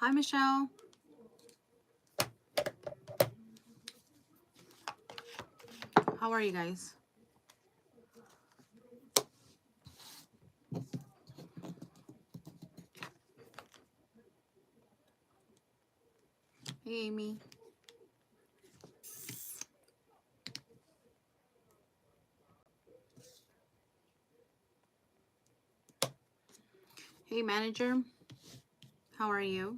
Hi, Michelle. How are you guys? Hey, Amy. Hey, manager. How are you?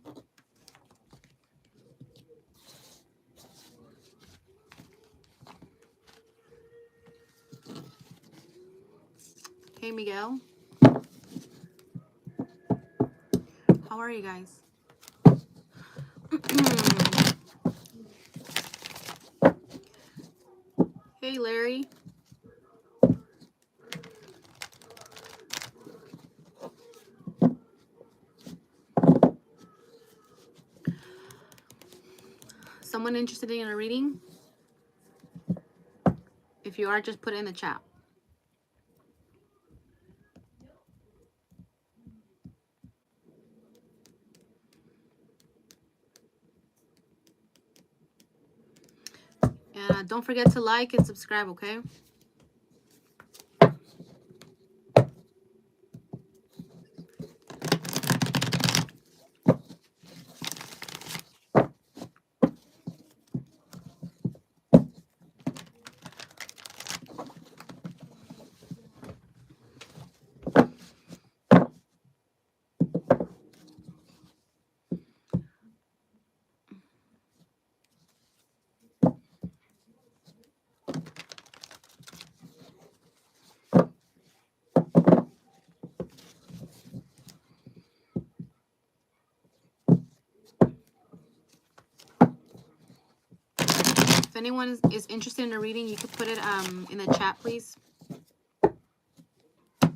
Hey, Miguel. How are you guys? Hey, Larry. Someone interested in a reading? If you are, just put it in the chat. And don't forget to like and subscribe, okay? If anyone is interested in a reading, you could put it in the chat, please.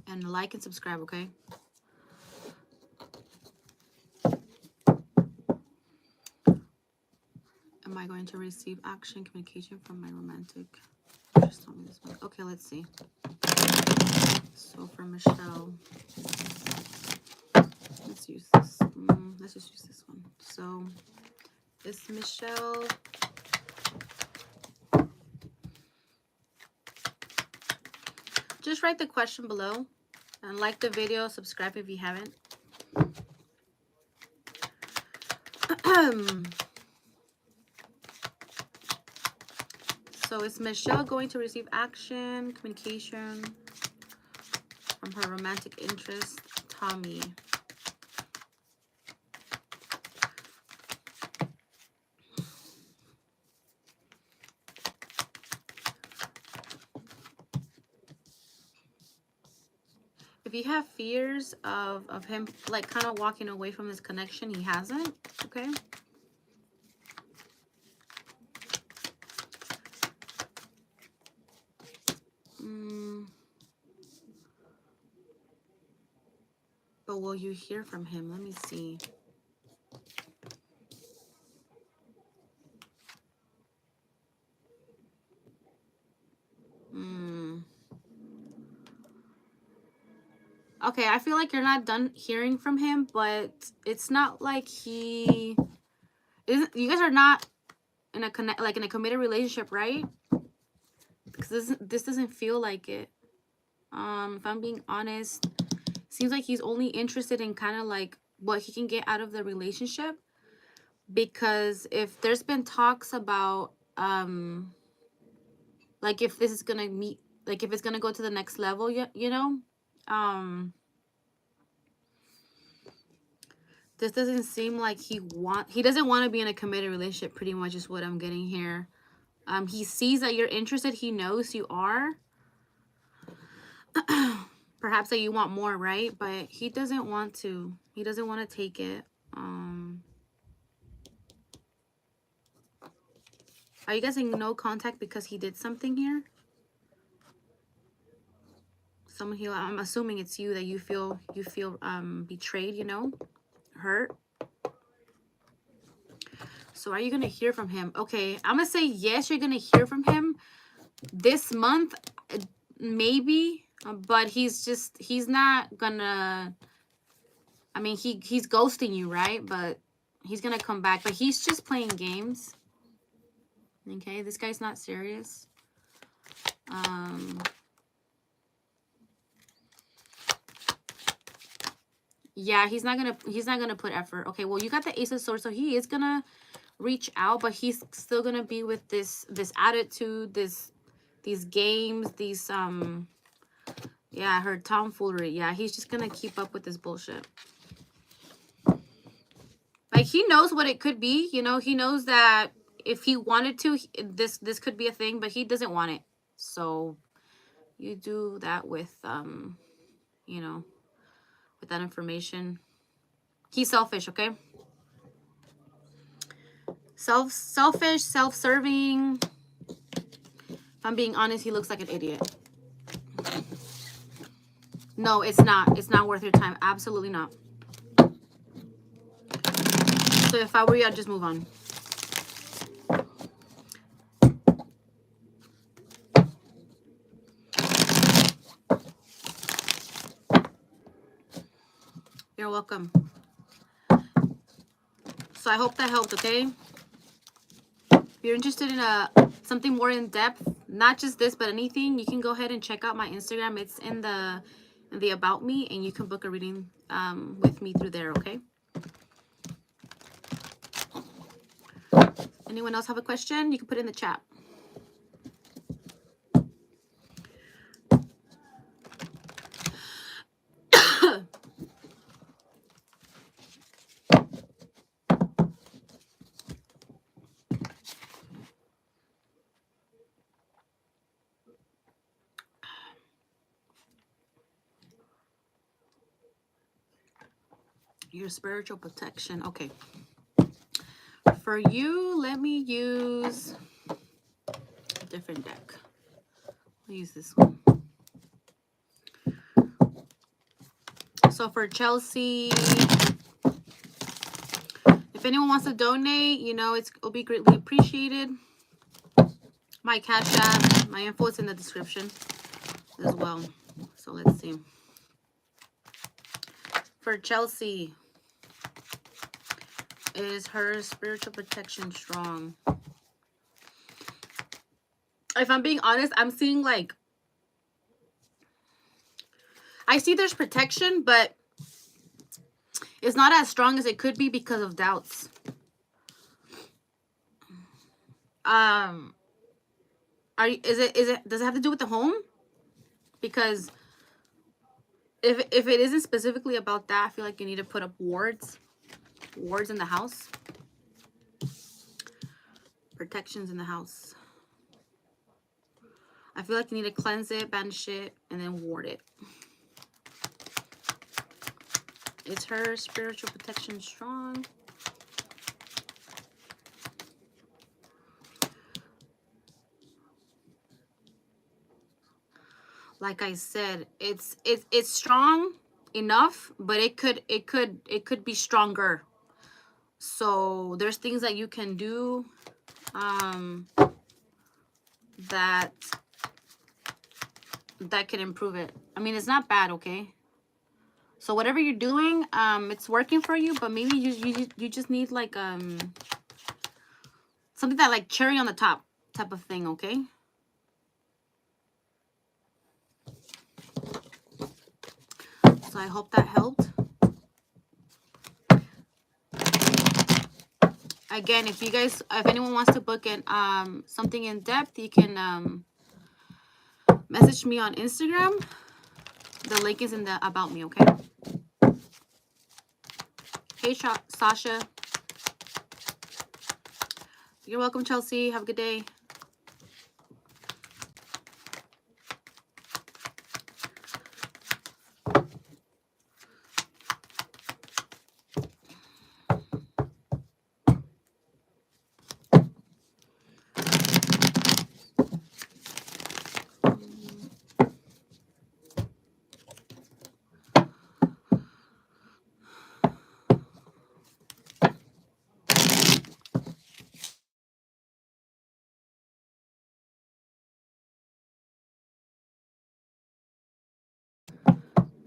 And like and subscribe, okay? Am I going to receive action communication from my romantic? Just tell me this one. Okay, let's see. So for Michelle, let's use this. Let's just use this one. So it's Michelle. Just write the question below and like the video, subscribe if you haven't. So is Michelle going to receive action, communication from her romantic interest, Tommy? If you have fears of him like kind of walking away from this connection, he hasn't, okay? But will you hear from him? Let me see. Okay, I feel like you're not done hearing from him, but it's not like he isn't. You guys are not in a in a committed relationship, right? Because this doesn't feel like it. If I'm being honest, seems like he's only interested in kind of like what he can get out of the relationship. Because if there's been talks about like if this is gonna meet, like if it's gonna go to the next level, you know, this doesn't seem like he doesn't want to be in a committed relationship, pretty much is what I'm getting here. He sees that you're interested, he knows you are. Perhaps that you want more, right? But he doesn't want to. He doesn't want to take it. Are you guys in no contact because he did something here? Someone here, I'm assuming it's you, that you feel betrayed, you know, hurt. So are you gonna hear from him? Okay, I'm gonna say yes, you're gonna hear from him this month, maybe, but he's not gonna, I mean, he's ghosting you, right? But He's gonna come back, but he's just playing games. Okay, this guy's not serious. Yeah, he's not gonna put effort. Okay, well, you got the Ace of Swords, so he is gonna reach out, but he's still gonna be with this attitude, these games, these yeah, her tomfoolery. Yeah, he's just gonna keep up with this bullshit. Like, he knows what it could be, you know. He knows that if he wanted to, this could be a thing, but he doesn't want it. So you do that with you know, with that information. He's selfish, okay? Selfish, self-serving. If I'm being honest, he looks like an idiot. No, it's not. It's not worth your time. Absolutely not. So if I were you, I'd just move on. You're welcome. So I hope that helped, okay? If you're interested in something more in depth, not just this, but anything, you can go ahead and check out my Instagram. It's in the About Me, and you can book a reading with me through there, okay? Anyone else have a question? You can put it in the chat. Your spiritual protection. Okay. For you, let me use a different deck. I'll use this one. So for Chelsea, if anyone wants to donate, you know, it'll be greatly appreciated. My Cash App, my info is in the description as well. So let's see. For Chelsea, is her spiritual protection strong? If I'm being honest, I'm seeing like, I see there's protection, but it's not as strong as it could be because of doubts. Does it have to do with the home? Because if it isn't specifically about that, I feel like you need to put up wards in the house. Protections in the house. I feel like you need to cleanse it, banish it, and then ward it. Is her spiritual protection strong? Like I said, it's strong enough, but it could be stronger. So there's things that you can do that can improve it. I mean, it's not bad, okay? So whatever you're doing, it's working for you, but maybe you just need like something that like cherry on the top type of thing, okay? So I hope that helped. Again, if anyone wants to book in something in depth, you can message me on Instagram. The link is in the About Me, okay? Hey, Sasha. You're welcome, Chelsea. Have a good day.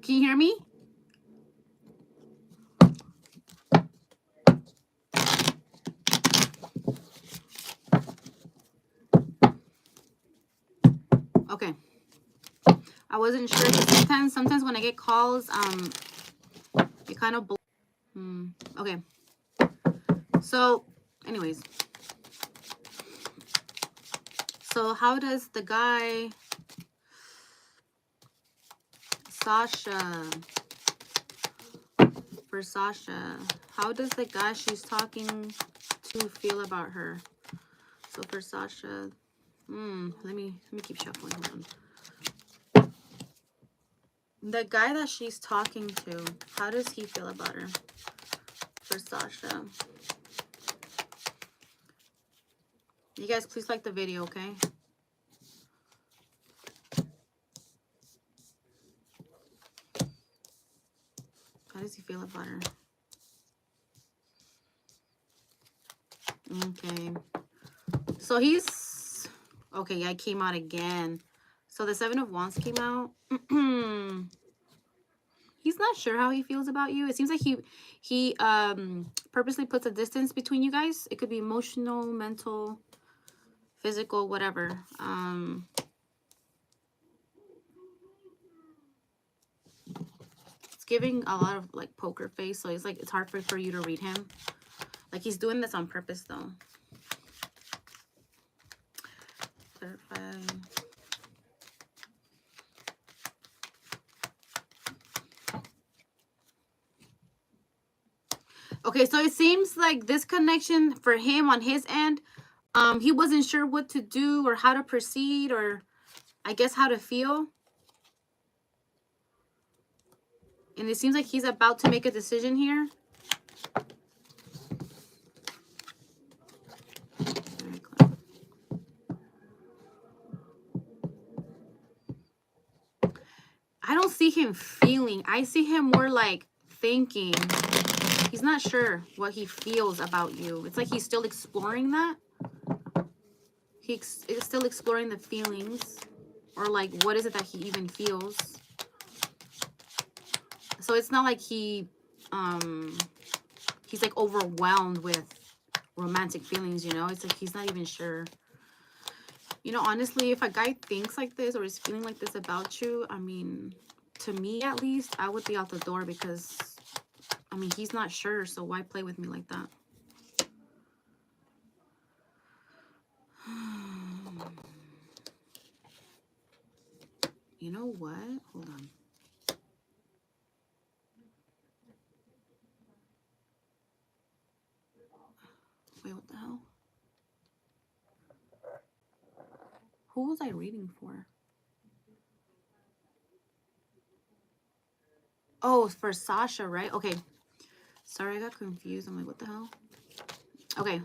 Can you hear me? Okay. I wasn't sure, but sometimes when I get calls, it kind of okay. So, anyways. So how does the guy Sasha, how does the guy she's talking to feel about her? So for Sasha, let me keep shuffling. Hold on. The guy that she's talking to, how does he feel about her? For Sasha. You guys, please like the video, okay? How does he feel about her? Okay. So he's... Okay, yeah, it came out again. So the Seven of Wands came out. He's not sure how he feels about you. It seems like he purposely puts a distance between you guys. It could be emotional, mental, physical, whatever. It's giving a lot of like poker face, so it's like it's hard for you to read him. Like he's doing this on purpose though. Clarify. Okay, so it seems like this connection for him on his end, he wasn't sure what to do or how to proceed, or I guess how to feel. And it seems like he's about to make a decision here. I don't see him feeling. I see him more like thinking. He's not sure what he feels about you. It's like he's still exploring that. He's still exploring the feelings, or like what is it that he even feels. So it's not like he's like overwhelmed with romantic feelings, you know. It's like he's not even sure. You know, honestly, if a guy thinks like this or is feeling like this about you, I mean, to me at least, I would be out the door, because I mean, he's not sure, so why play with me like that? You know what? Hold on. Wait, what the hell? Who was I reading for? Oh, it's for Sasha, right? Okay. Sorry, I got confused. I'm like, what the hell? Okay.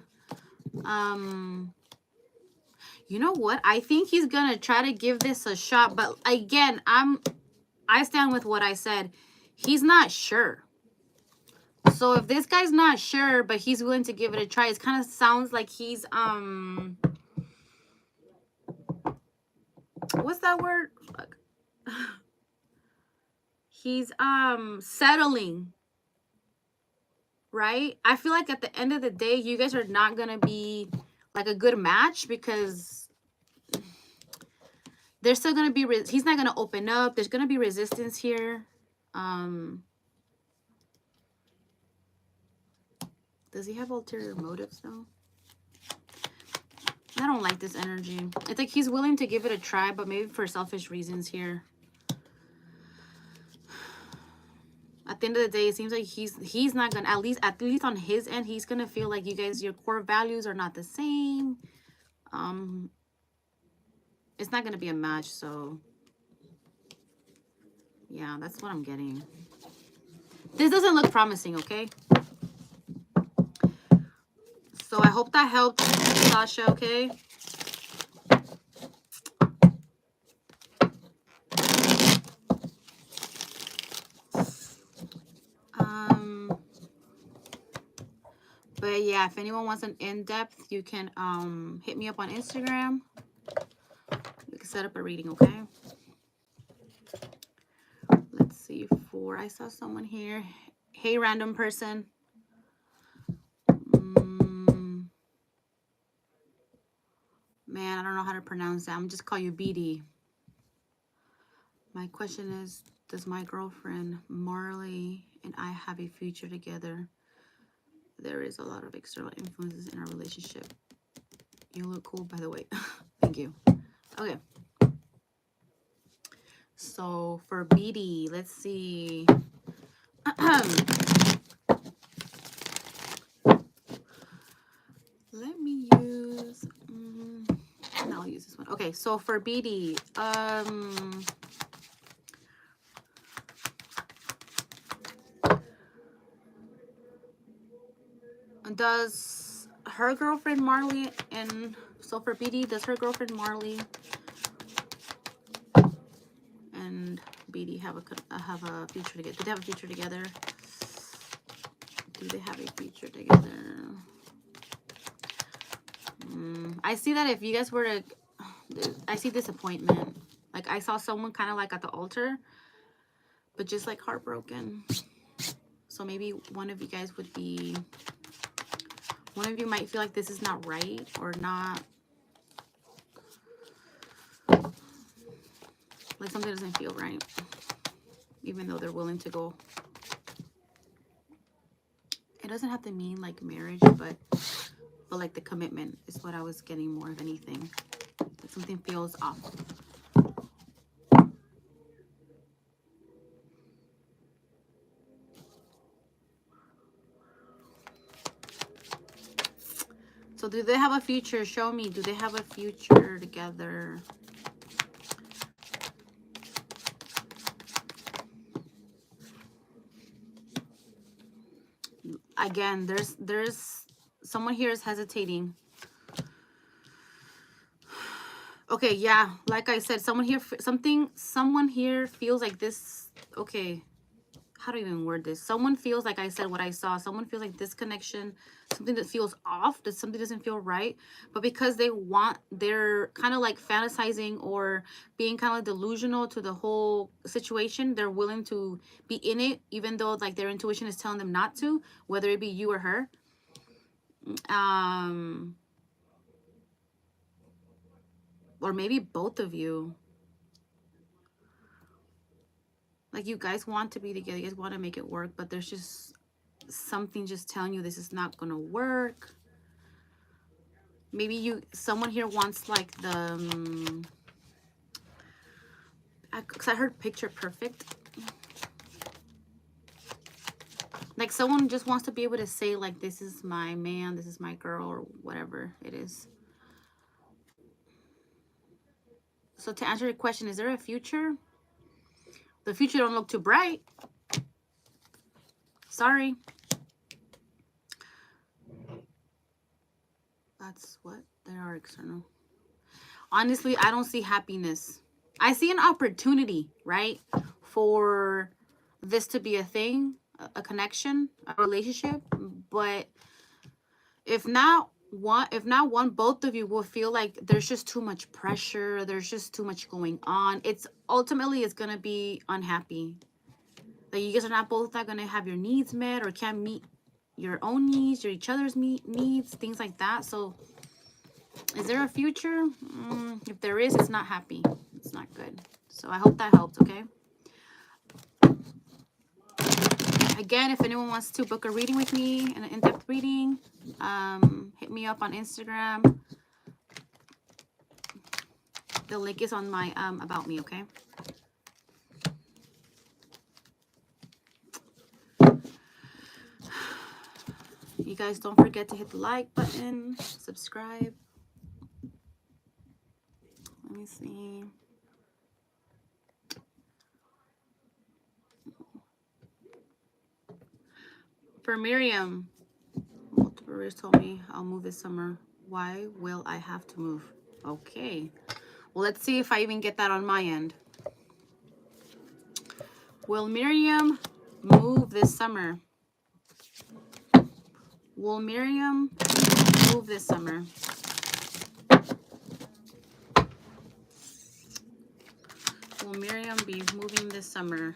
You know what? I think he's gonna try to give this a shot, but again, I stand with what I said. He's not sure. So if this guy's not sure, but he's willing to give it a try, it kind of sounds like he's what's that word? Fuck. He's settling. Right? I feel like at the end of the day, you guys are not gonna be like a good match, because there's still gonna be he's not gonna open up. There's gonna be resistance here. Does he have ulterior motives though? I don't like this energy. It's like he's willing to give it a try, but maybe for selfish reasons here. At the end of the day, it seems like he's not gonna, at least on his end, he's gonna feel like you guys, your core values are not the same. It's not gonna be a match, so yeah, that's what I'm getting. This doesn't look promising, okay? So I hope that helped, Sasha, okay? But yeah, if anyone wants an in-depth, you can hit me up on Instagram. We can set up a reading, okay? Let's see. I saw someone here. Hey, random person. Man, I don't know how to pronounce that. I'm just call you BD. My question is, does my girlfriend Marley and I have a future together? There is a lot of external influences in our relationship. You look cool, by the way. Thank you. Okay. So for BD, let's see. Let me use... no, I'll use this one. Okay, so for BD, does her girlfriend Marley and... So for BD, does her girlfriend Marley and BD have a future together? Do they have a future together? Do they have a future together? I see that if you guys were to... I see disappointment. Like, I saw someone kind of like at the altar, but just like heartbroken. So maybe one of you guys would be... One of you might feel like this is not right or not... Like something doesn't feel right. Even though they're willing to go. It doesn't have to mean like marriage, but like the commitment is what I was getting more of anything. Like something feels off. So do they have a future? Show me. Do they have a future together? Again, there's someone here is hesitating. Okay, yeah, like I said, someone here feels like this. Okay, how do I even word this? Someone feels like I said what I saw. Someone feels like this connection, something that feels off, that something doesn't feel right. But because they're kind of like fantasizing or being kind of like delusional to the whole situation. They're willing to be in it, even though like their intuition is telling them not to, whether it be you or her. Or maybe both of you. Like, you guys want to be together. You guys want to make it work. But there's just something just telling you this is not going to work. Maybe someone here wants like the... because I heard picture perfect. Like someone just wants to be able to say like, this is my man, this is my girl, or whatever it is. So to answer your question, is there a future? The future don't look too bright. Sorry. That's what they are external. Honestly, I don't see happiness. I see an opportunity, right? For this to be a thing, a connection, a relationship. But if not one, both of you will feel like there's just too much pressure. There's just too much going on. It's going to be unhappy. Like, you guys are not going to have your needs met or can't meet your own needs or each other's needs, things like that. So is there a future? If there is, it's not happy. It's not good. So I hope that helped, okay? Again, if anyone wants to book a reading with me, an in-depth reading, hit me up on Instagram. The link is on my About Me, okay? You guys don't forget to hit the like button, subscribe. Let me see. For Miriam, multiple readers told me I'll move this summer. Why will I have to move? Okay. Well, let's see if I even get that on my end. Will Miriam move this summer? Will Miriam move this summer? Will Miriam be moving this summer?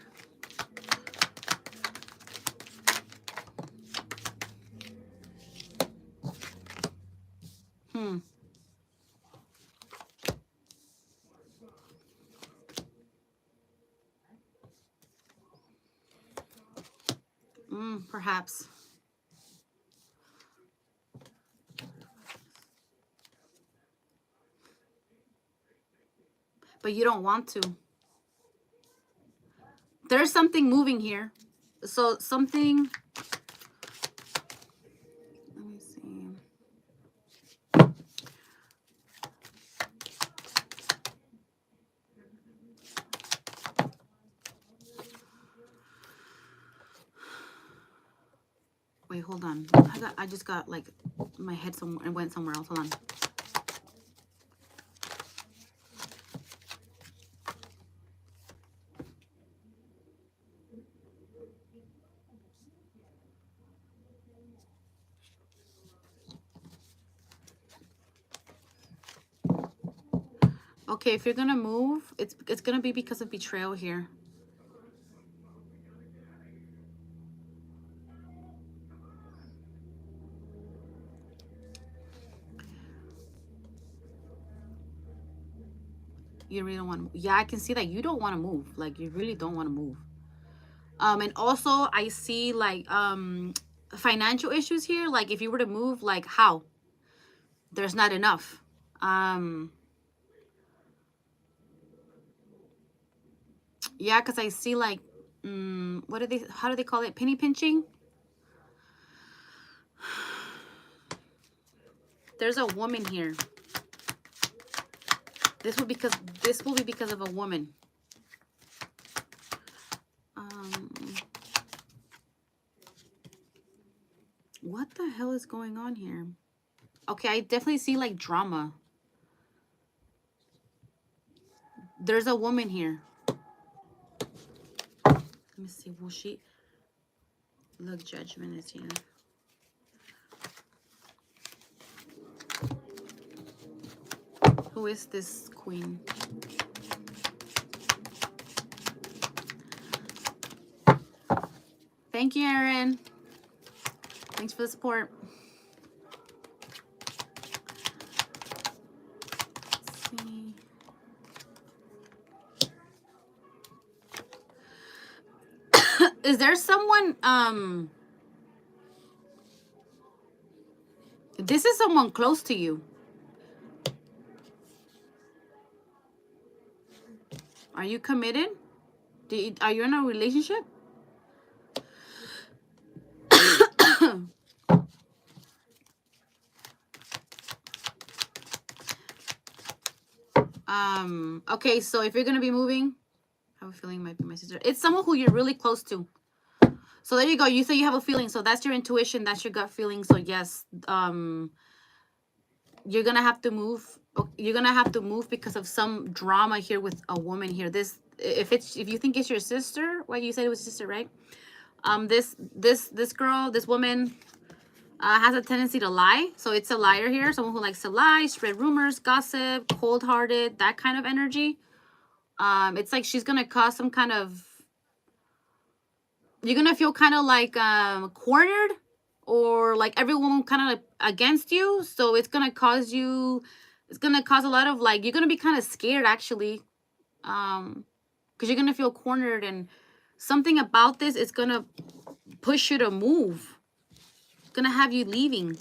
perhaps. But you don't want to. There's something moving here. So something, let me see. Wait, hold on. I just got like my head somewhere and went somewhere else. Hold on. Okay, if you're gonna move, it's gonna be because of betrayal here. You really don't want to. Yeah, I can see that you don't want to move. Like you really don't want to move. And also I see like financial issues here. Like if you were to move, like how? There's not enough. Yeah, because I see like what do they, how do they call it? Penny pinching. There's a woman here. This will be because of a woman. What the hell is going on here? Okay, I definitely see like drama. There's a woman here. Let me see. Will she? Look, judgment is here. Who is this queen? Thank you, Erin. Thanks for the support. Let's see. Is there someone, this is someone close to you. Are you committed? Are you in a relationship? Okay, so if you're gonna be moving, I have a feeling it might be my sister. It's someone who you're really close to. So there you go. You say you have a feeling. So that's your intuition. That's your gut feeling. So yes, you're gonna have to move. You're gonna have to move because of some drama here with a woman here. This, if you think it's your sister, well, you said it was sister, right? This girl, this woman, has a tendency to lie. So it's a liar here. Someone who likes to lie, spread rumors, gossip, cold-hearted, that kind of energy. It's like she's gonna cause some kind of, you're gonna feel kind of like cornered, or like everyone kind of like against you. So it's gonna cause a lot of like, you're gonna be kind of scared actually, because you're gonna feel cornered, and something about this is gonna push you to move. It's gonna have you leaving.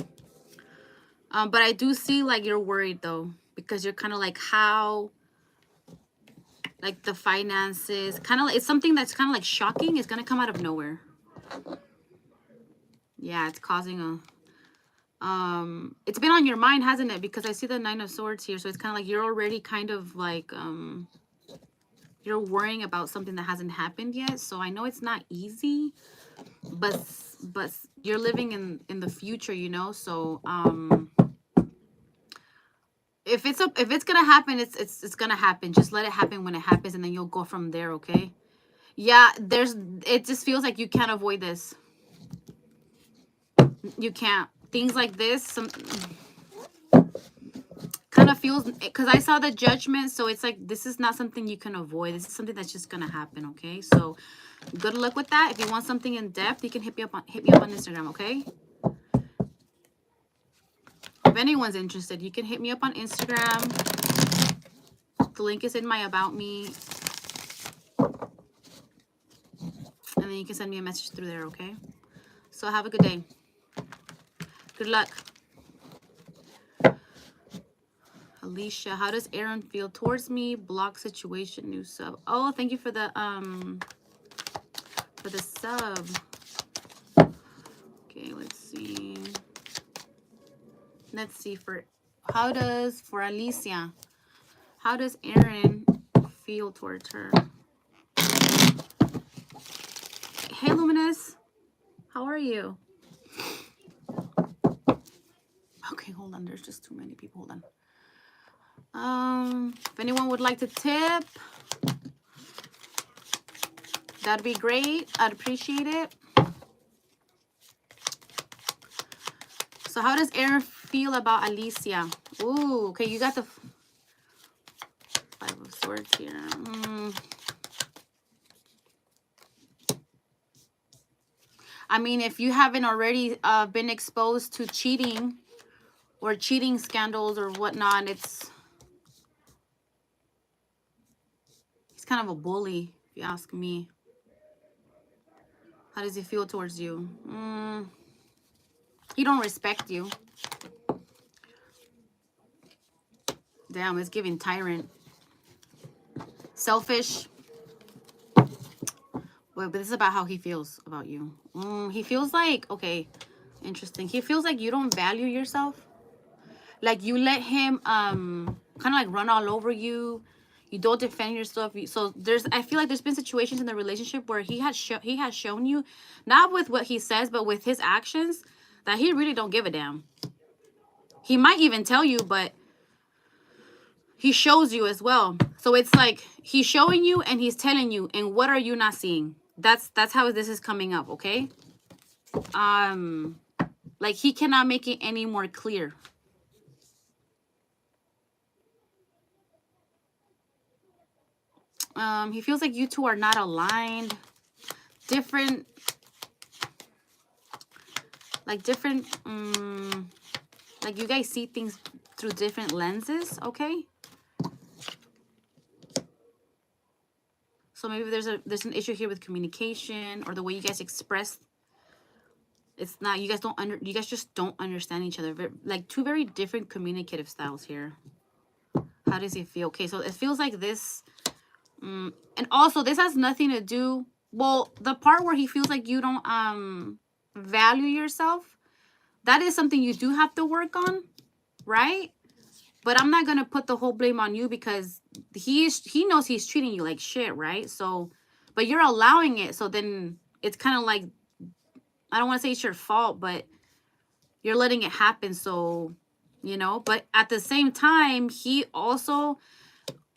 But I do see like you're worried though, because you're kind of like, how, like the finances, kind of like, it's something that's kind of like shocking. It's gonna come out of nowhere. Yeah, it's causing a, it's been on your mind, hasn't it? Because I see the 9 of Swords here. So it's kind of like you're already kind of like, you're worrying about something that hasn't happened yet. So I know it's not easy, but you're living in the future, you know? So, if it's gonna happen, it's gonna happen. Just let it happen when it happens, and then you'll go from there, okay? Yeah, it just feels like you can't avoid this. You can't. Things like this, kind of feels, because I saw the Judgment, so it's like this is not something you can avoid. This is something that's just gonna happen, okay? So good luck with that. If you want something in depth, you can hit me up on Instagram, okay? If anyone's interested, you can hit me up on Instagram. The link is in my About Me. And then you can send me a message through there, okay? So have a good day. Good luck. Alicia, how does Aaron feel towards me? Block situation, new sub. Oh, thank you for the sub. Okay, let's see. Let's see for Alicia, how does Aaron feel towards her? Hey, Luminous, how are you? Okay, hold on. There's just too many people. Hold on. If anyone would like to tip, that'd be great. I'd appreciate it. So how does Aaron feel about Alicia? Ooh, okay, you got the Five of Swords here. I mean, if you haven't already been exposed to cheating or cheating scandals or whatnot, he's kind of a bully, if you ask me. How does he feel towards you? He don't respect you. Damn, it's giving tyrant. Selfish. Wait, but this is about how he feels about you. He feels like, okay, interesting. He feels like you don't value yourself. Like you let him kind of like run all over you. You don't defend yourself. So I feel like there's been situations in the relationship where he has shown you, not with what he says, but with his actions, that he really don't give a damn. He might even tell you, but he shows you as well. So it's like he's showing you and he's telling you, and what are you not seeing? That's how this is coming up, okay? Like he cannot make it any more clear. He feels like you two are not aligned. Different, like you guys see things through different lenses, okay? So maybe there's an issue here with communication or the way you guys express. It's not, you guys just don't understand each other. Like two very different communicative styles here. How does it feel? Okay, so it feels like this. And also this has nothing to do, well, the part where he feels like you don't value yourself, that is something you do have to work on, right? But I'm not gonna put the whole blame on you because he knows he's treating you like shit, right? So, but you're allowing it, so then it's kind of like, I don't want to say it's your fault, but you're letting it happen. So, you know, but at the same time, he also,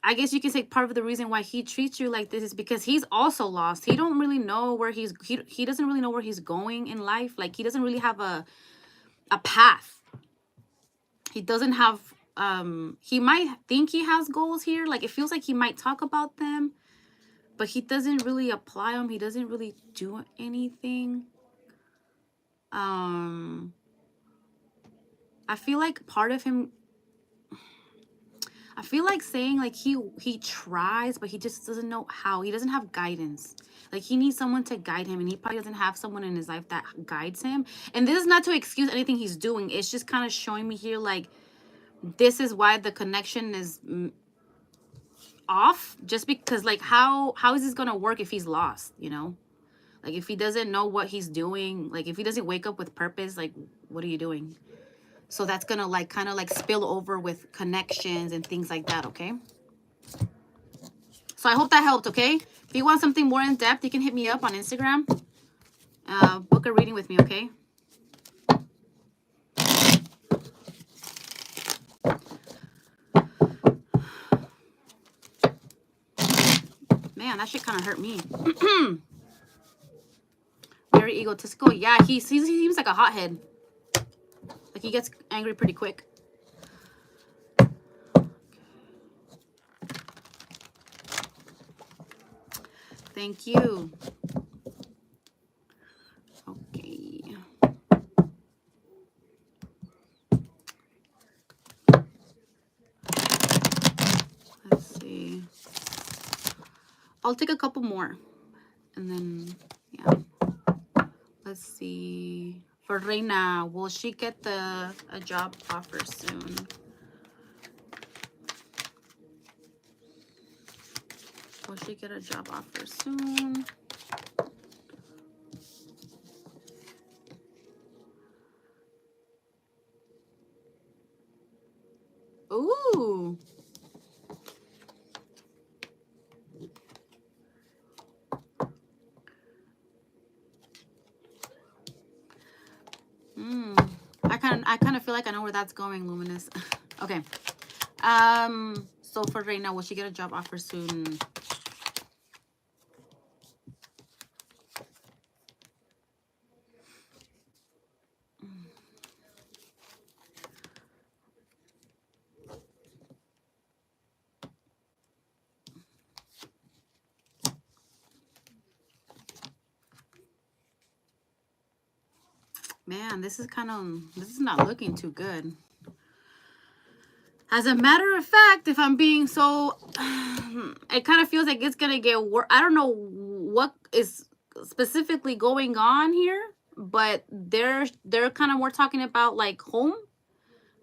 I guess you can say part of the reason why he treats you like this is because he's also lost. He don't really know where he doesn't really know where he's going in life. Like he doesn't really have a path. He doesn't have, he might think he has goals here. Like it feels like he might talk about them, but he doesn't really apply them. He doesn't really do anything. I feel like part of him, I feel like saying like he tries, but he just doesn't know how. He doesn't have guidance. Like he needs someone to guide him, and he probably doesn't have someone in his life that guides him. And this is not to excuse anything he's doing. It's just kind of showing me here like this is why the connection is off. Just because like how is this gonna work if he's lost? You know, like if he doesn't know what he's doing, like if he doesn't wake up with purpose, like what are you doing? So that's gonna like kind of like spill over with connections and things like that, okay? So I hope that helped, okay? If you want something more in depth, you can hit me up on Instagram. Book a reading with me, okay? Man, that shit kind of hurt me. Very egotistical. Yeah, he seems like a hothead. Like he gets angry pretty quick. Thank you. Okay. Let's see. I'll take a couple more. And then, yeah. Let's let's see. For Reina, will she get a job offer soon? Will she get a job offer soon? Ooh. I kind of feel like I know where that's going, Luminous. Okay. So for right now, will she get a job offer soon? Man, this is not looking too good. As a matter of fact, if I'm being so, it kind of feels like it's gonna get worse. I don't know what is specifically going on here, but they're kind of more talking about like home,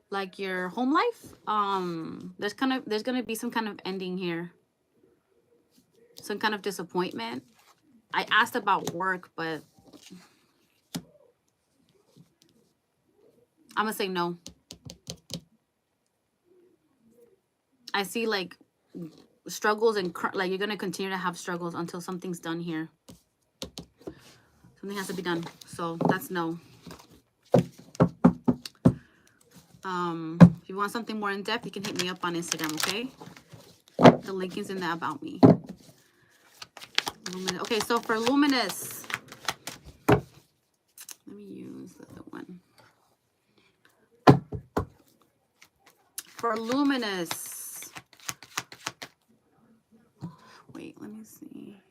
like your home life. There's gonna be some kind of ending here, some kind of disappointment. I asked about work, but I'm gonna say no. I see like struggles and like you're gonna continue to have struggles until something's done here. Something has to be done. So that's no. If you want something more in depth, you can hit me up on Instagram, okay? The link is in the about me. Luminous. Okay, so for Luminous, let me use the other one. For Luminous, wait, let me see.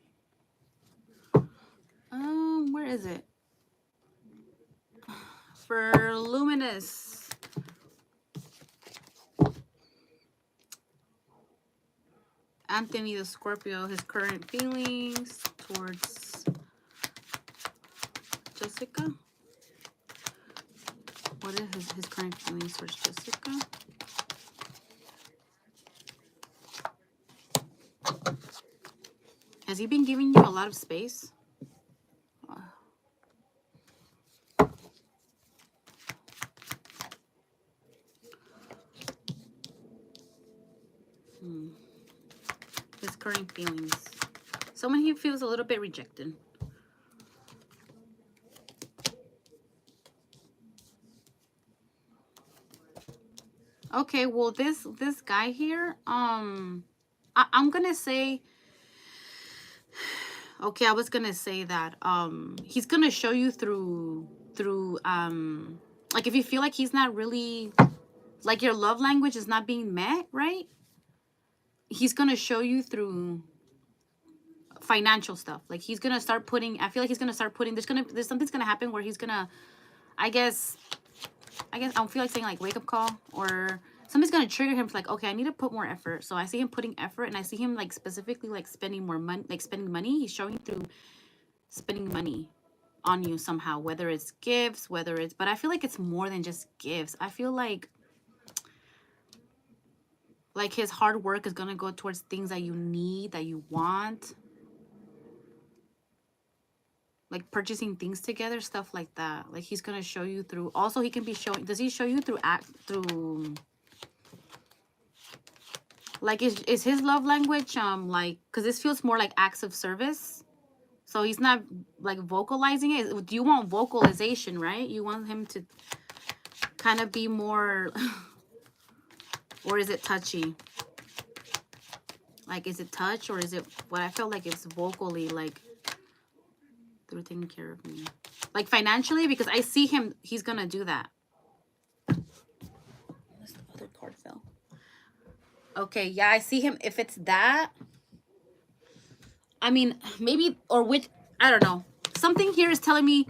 Where is it? For Luminous, Anthony the Scorpio, his current feelings towards Jessica. What is his current feelings towards Jessica? Has he been giving you a lot of space? His current feelings. Someone who feels a little bit rejected. Okay, well this guy here, I'm gonna say, okay, I was gonna say that he's gonna show you through like if you feel like he's not really, like your love language is not being met, right? He's gonna show you through financial stuff. Like he's gonna start putting, I feel like he's gonna start putting, there's something's gonna happen where he's gonna, I guess I don't feel like saying like wake up call, or something's gonna trigger him for like, okay, I need to put more effort. So I see him putting effort, and I see him like specifically like spending more money, like spending money. He's showing through spending money on you somehow, whether it's gifts, whether it's, but I feel like it's more than just gifts. I feel like his hard work is gonna go towards things that you need, that you want, like purchasing things together, stuff like that. Like he's gonna show you through. Also, he can be showing. Does he show you through like is his love language like, because this feels more like acts of service, so he's not like vocalizing it. Do you want vocalization, right? You want him to kind of be more or is it touchy? Like, is it touch, or is it what I felt like it's vocally, like through taking care of me, like financially, because I see him, he's gonna do that. Unless the other card fell. Okay, yeah, I see him. If it's that, I mean, maybe, or which, I don't know. Something here is telling me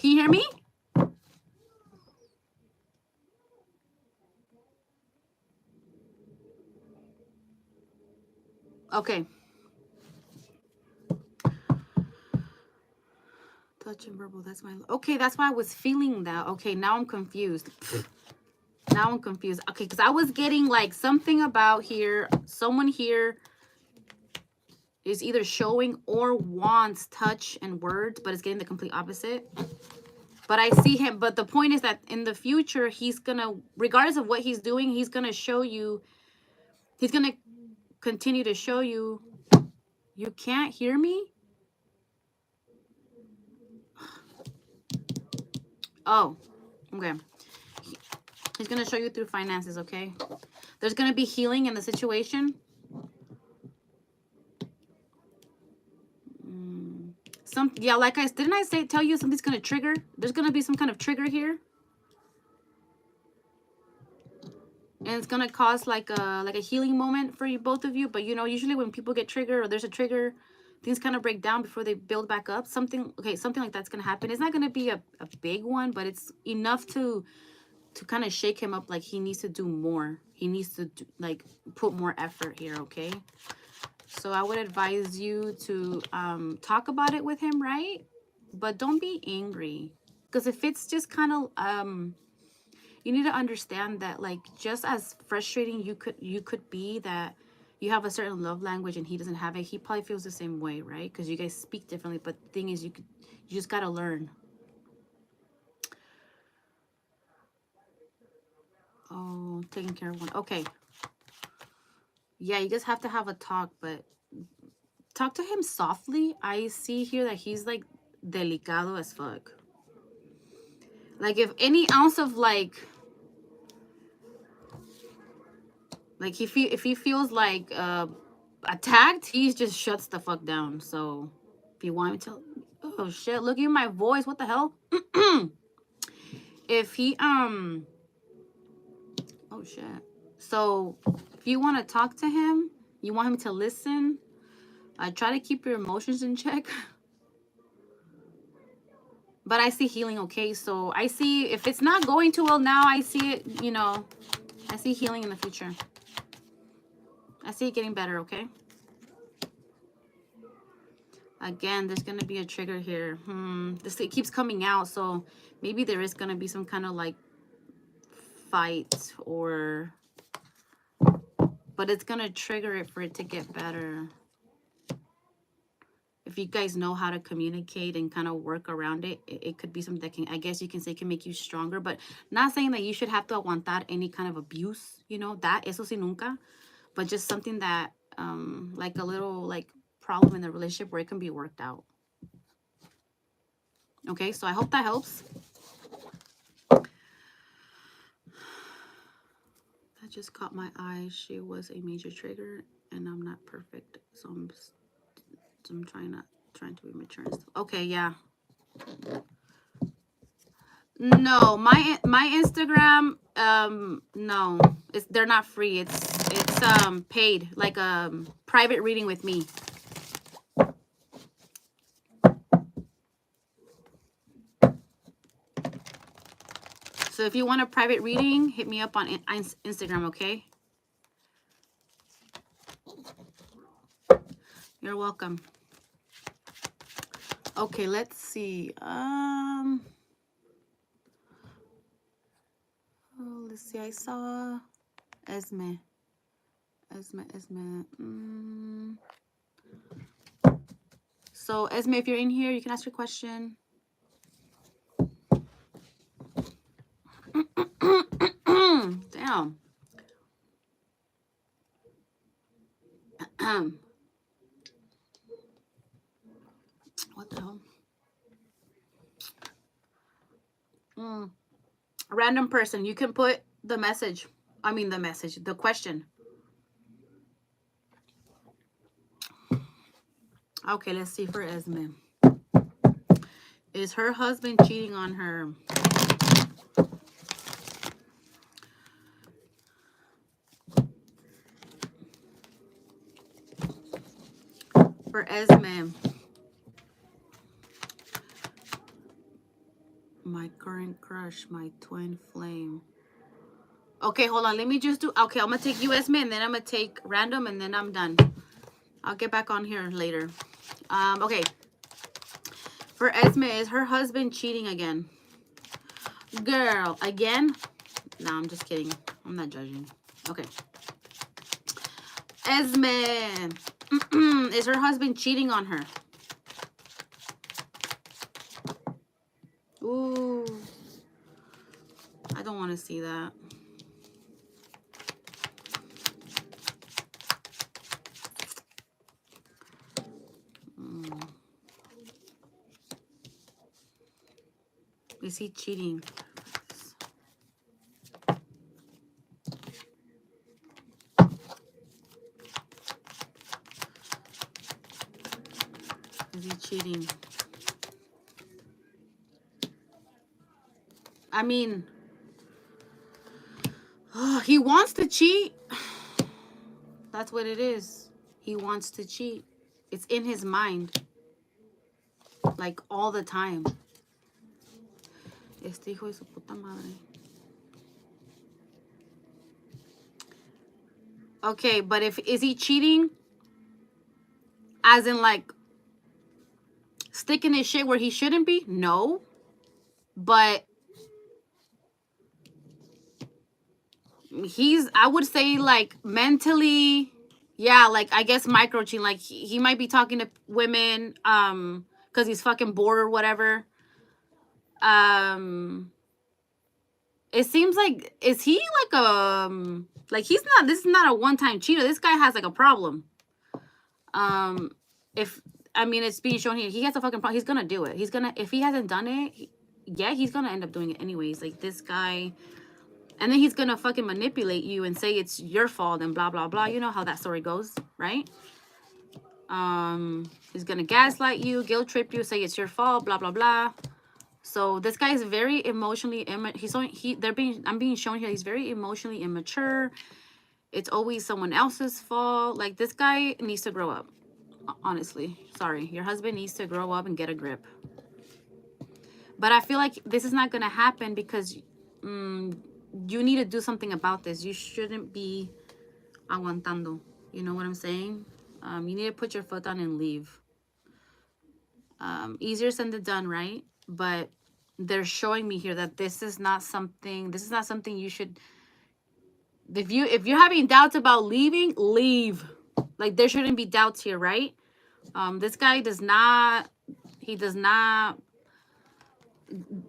Can you hear me? Okay. Touch and verbal. That's my... Okay, that's why I was feeling that. Okay, now I'm confused. Now I'm confused. Okay, because I was getting like something about here. Someone here is either showing or wants touch and words, but it's getting the complete opposite. But I see him. But the point is that in the future, he's going to, regardless of what he's doing, he's going to show you, he's going to continue to show you, you can't hear me? Oh, okay. He's going to show you through finances, okay? There's going to be healing in the situation. Yeah, like didn't I tell you something's going to trigger? There's going to be some kind of trigger here. And it's going to cause like a healing moment for you, both of you. But, you know, usually when people get triggered or there's a trigger, things kind of break down before they build back up. Something like that's going to happen. It's not going to be a big one, but it's enough to kind of shake him up. Like he needs to do more. He needs to like put more effort here, okay? So I would advise you to talk about it with him, right? But don't be angry. Because if it's just kind of you need to understand that like just as frustrating you could be that you have a certain love language and he doesn't have it, he probably feels the same way, right? Because you guys speak differently. But the thing is, you just gotta learn. Oh, taking care of one. Okay. Yeah, you guys have to have a talk, but talk to him softly. I see here that he's like delicado as fuck. Like if any ounce of like if he feels like attacked, he just shuts the fuck down. So if you want me to, oh shit, look at my voice, what the hell? If he oh shit. So if you want to talk to him, you want him to listen, try to keep your emotions in check. But I see healing, okay? So I see if it's not going too well now, I see it, you know, I see healing in the future. I see it getting better, okay? Again, there's going to be a trigger here. It keeps coming out, so maybe there is going to be some kind of like fight or... But it's going to trigger it for it to get better. If you guys know how to communicate and kind of work around it, it could be something that can, I guess you can say, can make you stronger. But not saying that you should have to aguantar any kind of abuse, you know, that, eso sí nunca. But just something that, like a little, like, problem in the relationship where it can be worked out. Okay, so I hope that helps. That just caught my eye. She was a major trigger, and I'm not perfect, so I'm trying to be mature and stuff. Okay, yeah. No, my Instagram, no, they're not free. It's paid, like private reading with me. So if you want a private reading, hit me up on Instagram, okay? You're welcome. Okay, let's see. Oh, let's see. I saw Esme. So Esme, if you're in here, you can ask your question. Damn. What the hell? Random person. You can put the message. The question. Okay, let's see for Esme. Is her husband cheating on her? For Esme. My current crush, my twin flame. Okay, hold on. Let me just do... Okay, I'm going to take you, Esme, and then I'm going to take random, and then I'm done. I'll get back on here later. Okay. For Esme, is her husband cheating again? Girl, again? No, I'm just kidding. I'm not judging. Okay. Esme, is her husband cheating on her? Ooh. I don't want to see that. Is he cheating? Is he cheating? I mean, he wants to cheat. That's what it is. He wants to cheat. It's in his mind. Like all the time. Este hijo de su puta madre. Okay, but is he cheating? As in like sticking his shit where he shouldn't be? No. But he's, I would say, like mentally, yeah, like I guess micro cheating. Like he might be talking to women because he's fucking bored or whatever. It seems like, is he like he's not, this is not a one-time cheater. This guy has like a problem. If, I mean, it's being shown here, he has a fucking problem. He's gonna do it. He's gonna, if he hasn't done it, yeah, he's gonna end up doing it anyways. Like this guy, and then he's gonna fucking manipulate you and say it's your fault and blah blah blah. You know how that story goes, right? He's gonna gaslight you, guilt trip you, say it's your fault, blah blah blah. So this guy is very emotionally I'm being shown here, he's very emotionally immature. It's always someone else's fault. Like this guy needs to grow up. Honestly, sorry, your husband needs to grow up and get a grip. But I feel like this is not gonna happen because you need to do something about this. You shouldn't be aguantando. You know what I'm saying? You need to put your foot down and leave. Easier said than done, right? But they're showing me here that this is not something you should, if you're having doubts about leaving, leave. Like there shouldn't be doubts here, right? This guy does not,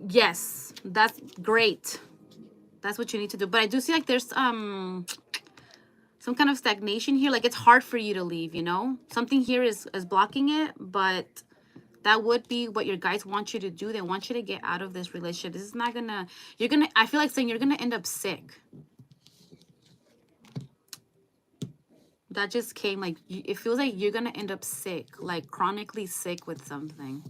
yes, that's great. That's what you need to do. But I do see like there's some kind of stagnation here. Like it's hard for you to leave, you know? Something here is blocking it, but that would be what your guys want you to do. They want you to get out of this relationship. This is not gonna, I feel like saying you're gonna end up sick. That just came, like, it feels like you're gonna end up sick, like chronically sick with something.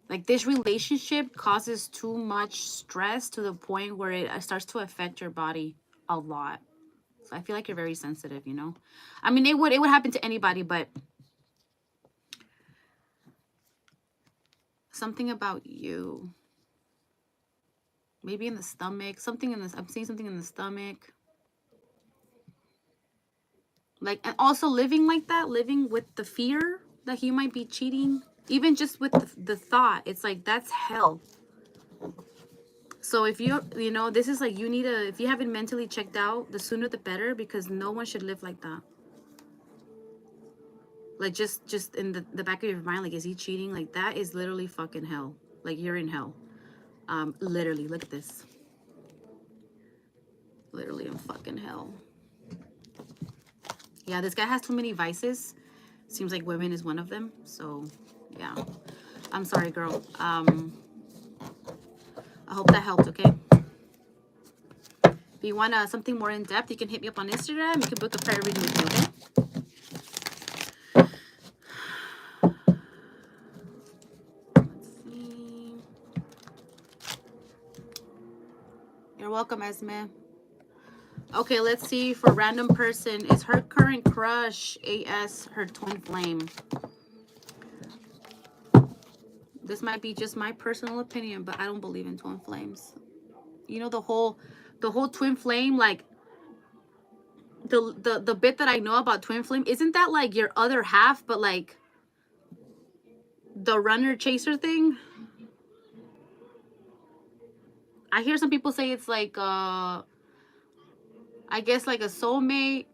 Like this relationship causes too much stress to the point where it starts to affect your body a lot. So I feel like you're very sensitive, you know? I mean, it would happen to anybody, but something about you. Maybe in the stomach. Something in this. I'm seeing something in the stomach. Like, and also living like that, living with the fear that he might be cheating. Even just with the thought, it's like, that's hell. So if you know, this is like, you need to, if you haven't mentally checked out, the sooner the better, because no one should live like that. Like just in the back of your mind, like, is he cheating? Like that is literally fucking hell. Like you're in hell. Literally, look at this. Literally in fucking hell. Yeah, this guy has too many vices. Seems like women is one of them. So yeah, I'm sorry, girl. I hope that helped. Okay, if you want something more in depth, you can hit me up on Instagram. You can book a prayer reading with me. Okay. You're welcome, Esme. Okay, let's see for random person. Is her current crush AS her twin flame? This might be just my personal opinion, but I don't believe in twin flames. You know, the whole twin flame, like the bit that I know about twin flame, isn't that like your other half, but like the runner chaser thing? I hear some people say it's like I guess like a soulmate,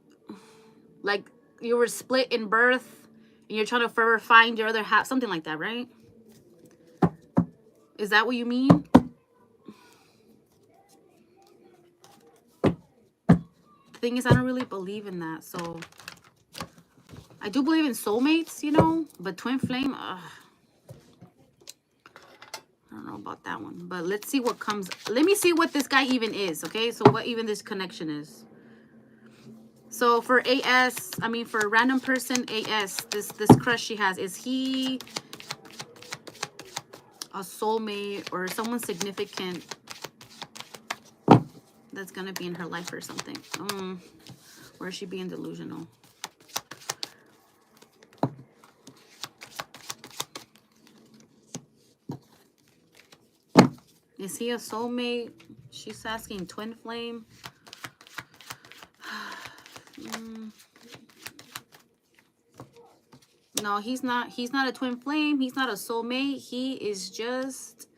like you were split in birth and you're trying to forever find your other half, something like that, right? Is that what you mean? The thing is, I don't really believe in that. So I do believe in soulmates, you know, but twin flame, I don't know about that one. But let's see what comes. Let me see what this guy even is, okay? So what even this connection is. So for AS, I mean for a random person, AS, this crush she has, is he a soulmate or someone significant that's gonna be in her life or something? Or is she being delusional? Is he a soulmate? She's asking twin flame. No, he's not a twin flame. He's not a soulmate. He is just,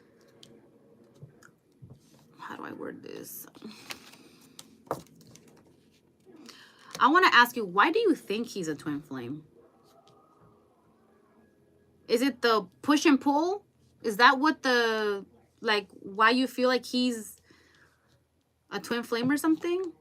how do I word this? I want to ask you, why do you think he's a twin flame? Is it the push and pull? Is that what the, like, why you feel like he's a twin flame or something?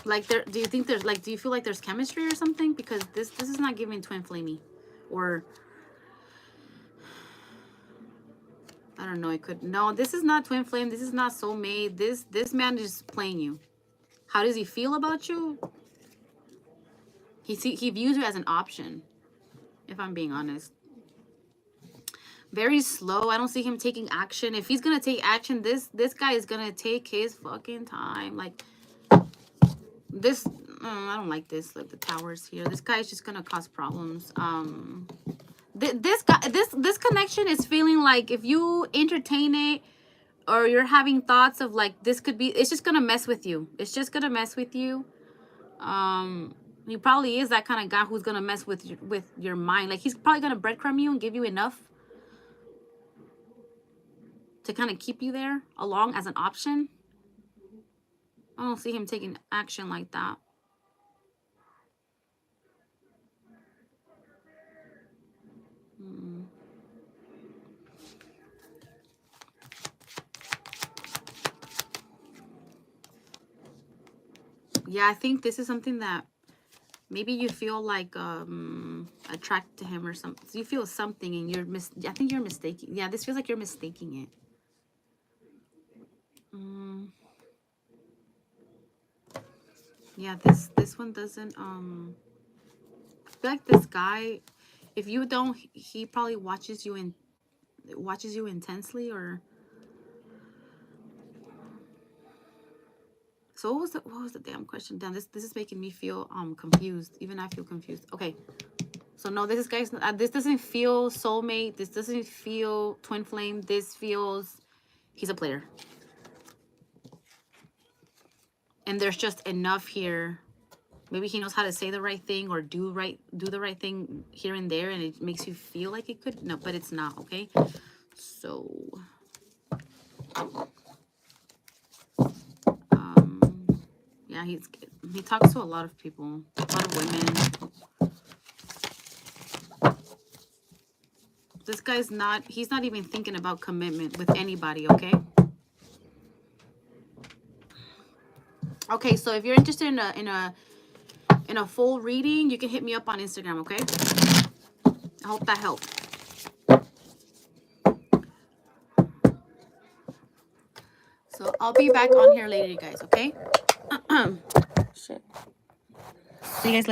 Like, do you think there's, like, do you feel like there's chemistry or something? Because this is not giving twin flamey. Or, I don't know, it could, no, this is not twin flame. This is not soulmate. This man is playing you. How does he feel about you? He views you as an option, if I'm being honest. Very slow. I don't see him taking action. If he's gonna take action, this guy is gonna take his fucking time. Like this, I don't like this. Like the towers here. This guy is just gonna cause problems. This guy, this connection is feeling like if you entertain it, or you're having thoughts of like this could be, it's just gonna mess with you. It's just gonna mess with you. He probably is that kind of guy who's gonna mess with your mind. Like he's probably gonna breadcrumb you and give you enough to kind of keep you there along as an option. I don't see him taking action like that. Yeah, I think this is something that maybe you feel like attracted to him or something. So you feel something and I think you're mistaking. Yeah, this feels like you're mistaking it. Yeah, this one doesn't I feel like this guy, if you don't, he probably watches you intensely. Or so what was the damn question? Damn, this is making me feel confused. Even I feel confused. Okay, so no, this guy's this doesn't feel soulmate. This doesn't feel twin flame. This feels he's a player, and there's just enough here. Maybe he knows how to say the right thing or do the right thing here and there, and it makes you feel like it could. No, but it's not. Okay, so yeah, he talks to a lot of people, a lot of women. This guy's he's not even thinking about commitment with anybody. Okay, so if you're interested in a full reading, you can hit me up on Instagram. Okay, I hope that helped. So I'll be back on here later, you guys. Okay. Shit. See you guys later.